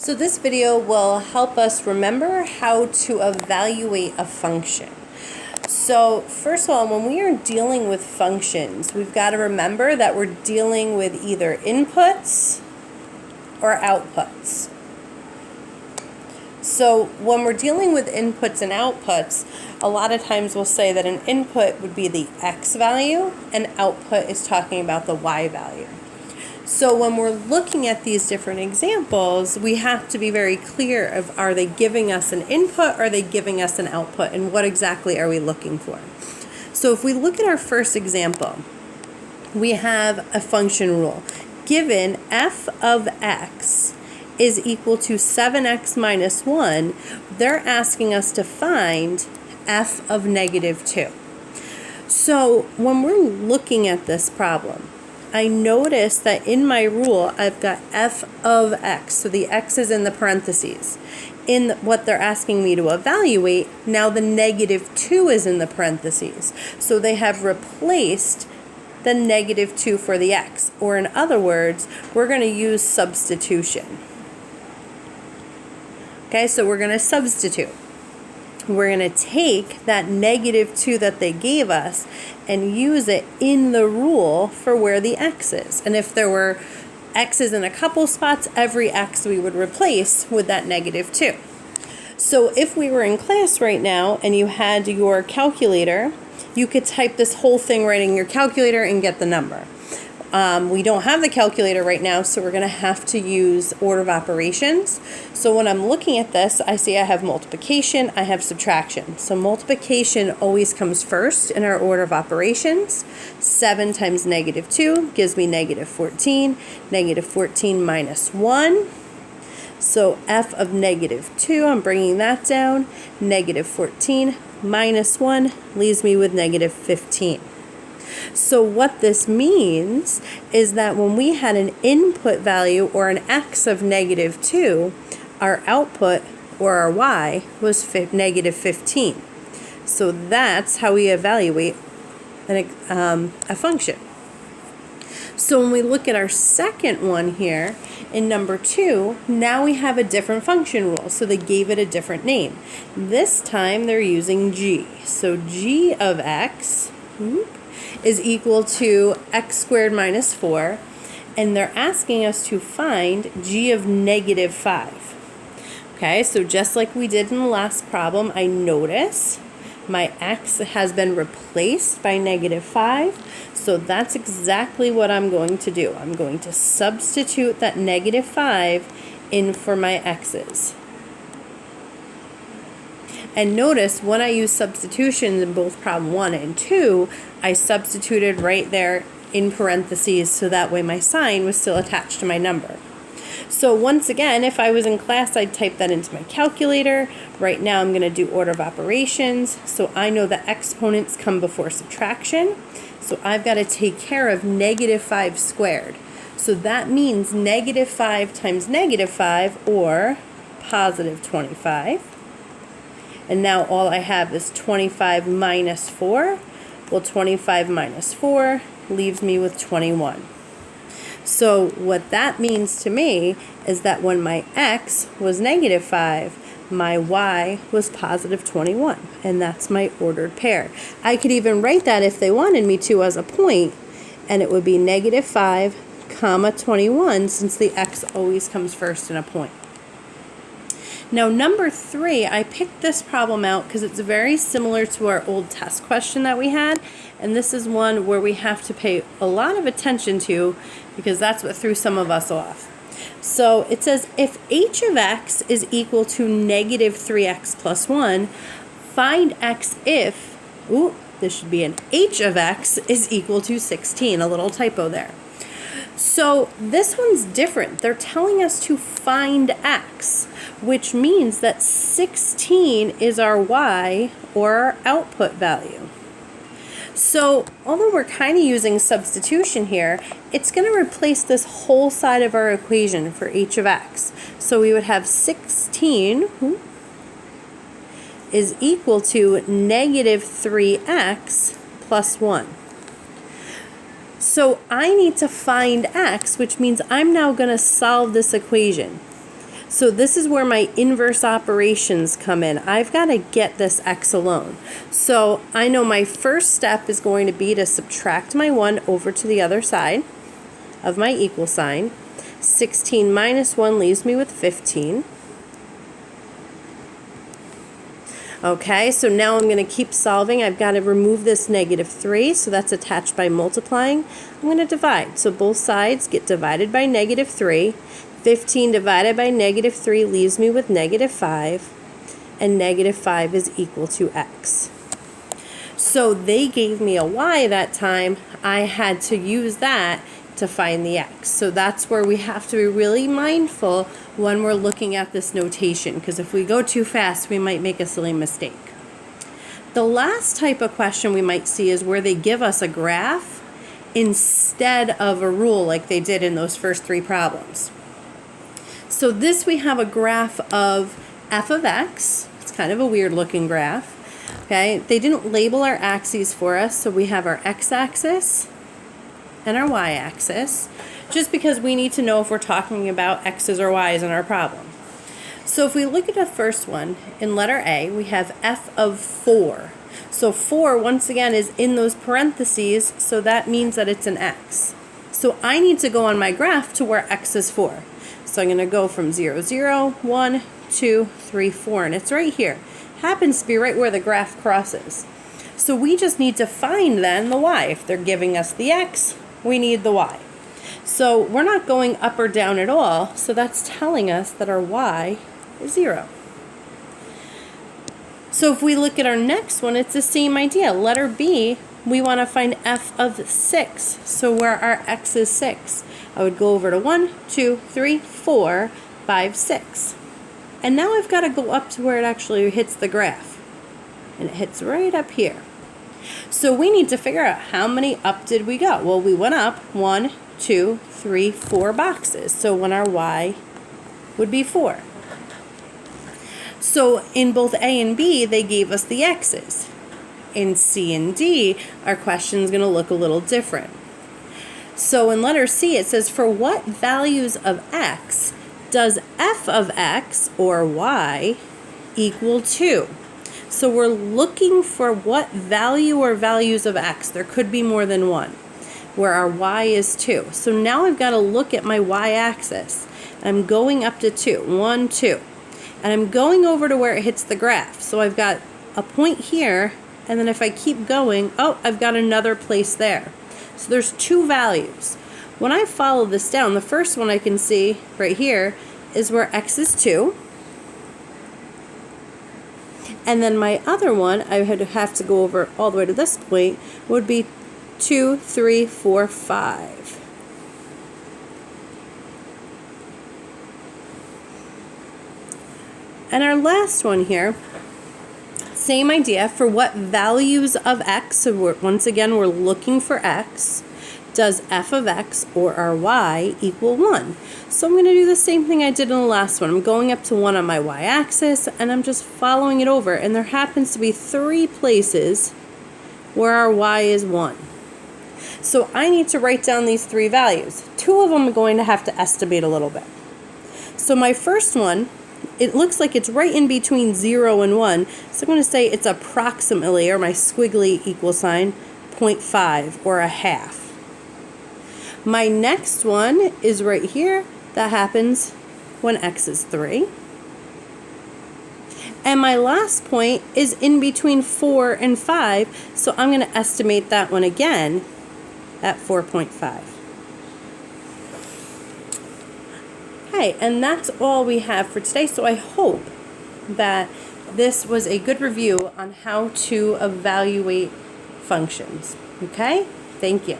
So this video will help us remember how to evaluate a function. So first of all, when we are dealing with functions, we've got to remember that we're dealing with either inputs or outputs. So when we're dealing with inputs and outputs, a lot of times we'll say that an input would be the x value and output is talking about the y value. So when we're looking at these different examples, we have to be very clear of, are they giving us an input or are they giving us an output, and what exactly are we looking for? So if we look at our first example, we have a function rule. Given f of x is equal to 7x minus 1, they're asking us to find f of negative 2. So when we're looking at this problem, I notice that in my rule, I've got f of x, so the x is in the parentheses. In what they're asking me to evaluate, now the negative 2 is in the parentheses. So they have replaced the negative 2 for the x, or in other words, we're going to use substitution. Okay, so we're going to substitute. We're going to take that negative 2 that they gave us and use it in the rule for where the x is. And if there were x's in a couple spots, every x we would replace with that negative 2. So if we were in class right now and you had your calculator, you could type this whole thing right in your calculator and get the number. We don't have the calculator right now, so we're going to have to use order of operations. So when I'm looking at this, I see I have multiplication, I have subtraction. So multiplication always comes first in our order of operations. 7 times negative 2 gives me negative 14. Negative 14 minus 1. So f of negative 2, I'm bringing that down. Negative 14 minus 1 leaves me with negative 15. So what this means is that when we had an input value or an x of negative 2, our output or our y was negative 15. So that's how we evaluate a function. So when we look at our second one here, in number 2, now we have a different function rule. So they gave it a different name. This time they're using g. So g of x is equal to x squared minus 4, and they're asking us to find g of negative 5. Okay, so just like we did in the last problem, I notice my x has been replaced by negative 5, so that's exactly what I'm going to do. I'm going to substitute that negative 5 in for my x's. And notice when I use substitutions in both problem 1 and 2, I substituted right there in parentheses so that way my sign was still attached to my number. So once again, if I was in class, I'd type that into my calculator. Right now I'm going to do order of operations. So I know that exponents come before subtraction. So I've got to take care of negative 5 squared. So that means negative 5 times negative 5, or positive 25. And now all I have is 25 minus 4. Well, 25 minus 4 leaves me with 21. So what that means to me is that when my x was negative 5, my y was positive 21. And that's my ordered pair. I could even write that if they wanted me to as a point, and it would be negative 5, comma 21, since the x always comes first in a point. Now, number 3, I picked this problem out because it's very similar to our old test question that we had, and this is one where we have to pay a lot of attention to because that's what threw some of us off. So it says, if h of x is equal to negative 3x plus 1, find x if, this should be an h of x is equal to 16, a little typo there. So this one's different. They're telling us to find x, which means that 16 is our y, or our output value. So although we're kind of using substitution here, it's going to replace this whole side of our equation for h of x. So we would have 16 is equal to negative 3x plus 1. So I need to find x, which means I'm now going to solve this equation. So this is where my inverse operations come in. I've got to get this x alone. So I know my first step is going to be to subtract my 1 over to the other side of my equal sign. 16 minus 1 leaves me with 15. Okay, so now I'm going to keep solving. I've got to remove this -3, so that's attached by multiplying. I'm going to divide. So both sides get divided by -3. 15 divided by -3 leaves me with -5, and -5 is equal to x. So they gave me a y that time. I had to use that to find the x. So that's where we have to be really mindful when we're looking at this notation, because if we go too fast, we might make a silly mistake. The last type of question we might see is where they give us a graph instead of a rule like they did in those first 3 problems. So this we have a graph of f of x. It's kind of a weird looking graph. Okay, they didn't label our axes for us, so we have our x-axis and our y-axis, just because we need to know if we're talking about x's or y's in our problem. So if we look at the first one, in letter A, we have f of 4. So 4, once again, is in those parentheses, so that means that it's an x. So I need to go on my graph to where x is 4. So I'm going to go from 0, 0, 1, 2, 3, 4, and it's right here. Happens to be right where the graph crosses. So we just need to find then the y. If they're giving us the x, we need the y. So we're not going up or down at all, so that's telling us that our y is 0. So if we look at our next one, it's the same idea. Letter B, we want to find f of 6, so where our x is 6. I would go over to 1, 2, 3, 4, 5, 6. And now I've got to go up to where it actually hits the graph. And it hits right up here. So we need to figure out how many up did we go. Well, we went up 1, 2, 3, 4 boxes. So when our y would be 4. So in both A and B, they gave us the x's. In C and D, our question is going to look a little different. So in letter C, it says, for what values of x does f of x, or y, equal 2? So we're looking for what value or values of x. There could be more than one, where our y is 2. So now I've got to look at my y-axis. I'm going up to 2, 1, 2. And I'm going over to where it hits the graph. So I've got a point here, and then if I keep going, oh, I've got another place there. So there's 2 values. When I follow this down, the first one I can see right here is where x is 2. And then my other one, I would have to go over all the way to this point, would be 2, 3, 4, 5. And our last one here, same idea, for what values of x, so once again we're looking for x, does f of x, or our y, equal 1? So I'm going to do the same thing I did in the last one. I'm going up to 1 on my y-axis, and I'm just following it over, and there happens to be 3 places where our y is 1. So I need to write down these 3 values. 2 of them I'm going to have to estimate a little bit. So my first one, it looks like it's right in between 0 and 1, so I'm going to say it's approximately, or my squiggly equal sign, 0.5, or a half. My next one is right here. That happens when x is 3. And my last point is in between 4 and 5, so I'm going to estimate that one again at 4.5. Okay, and that's all we have for today, so I hope that this was a good review on how to evaluate functions. Okay? Thank you.